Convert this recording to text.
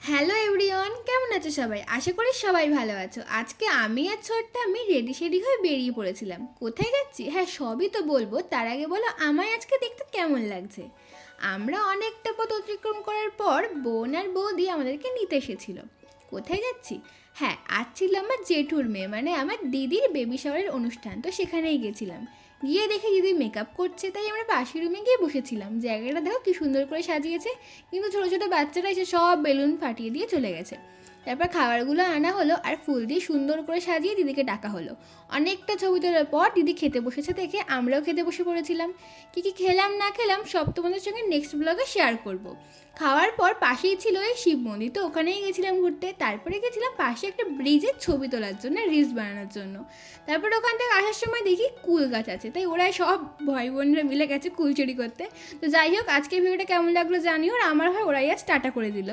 Hello everyone, কেমন আছো সবাই? আশা করি সবাই ভালো আছো। আজকে আমি আর ছোট্ট আমি রেডি সেডি হয়ে বেরিয়ে পড়েছিলাম। কোথায় যাচ্ছি? হ্যাঁ, সবই তো বলবো। তার আগে বলো আমায় আজকে দেখতে কেমন লাগছে। আমরা অনেকটা পথ অতিক্রম করার পর বোন আর বৌদি আমাদেরকে নিতে এসেছিল। কোথায় যাচ্ছি? হ্যাঁ, আজ ছিল আমার জেঠুর মেয়ে, মানে আমার দিদির বেবি শাওয়ারের অনুষ্ঠান, তো সেখানেই গেছিলাম। গিয়ে দেখে দিদি মেকআপ করছে, তাই আমরা পাশের রুমে গিয়ে বসেছিলাম। জায়গাটা দেখো কি সুন্দর করে সাজিয়েছে, কিন্তু ছোটো ছোটো বাচ্চারা এসে সব বেলুন ফাটিয়ে দিয়ে চলে গেছে। তারপর খাবারগুলো আনা হলো আর ফুল দিয়ে সুন্দর করে সাজিয়ে দিদিকে ডাকা হলো। অনেকটা ছবি তোলার পর দিদি খেতে বসেছে দেখে আমরাও খেতে বসে পড়েছিলাম। কী কী খেলাম না খেলাম সব তোমাদের সঙ্গে নেক্সট ব্লগে শেয়ার করব। খাওয়ার পর পাশেই ছিল এই শিব মন্দির, তো ওখানেই গেছিলাম ঘুরতে। তারপরে গেছিলাম পাশে একটা ব্রিজের ছবি তোলার জন্য, রিলস বানানোর জন্য। তারপরে ওখান থেকে আসার সময় দেখি কুল গাছ আছে, তাই ওরাই সব ভাই বোনরা মিলে গেছে কুল চুরি করতে। তো যাই হোক, আজকের ভিডিওটা কেমন লাগলো জানিও, আর আমার হয় ওরাই আজ টাটা করে দিল।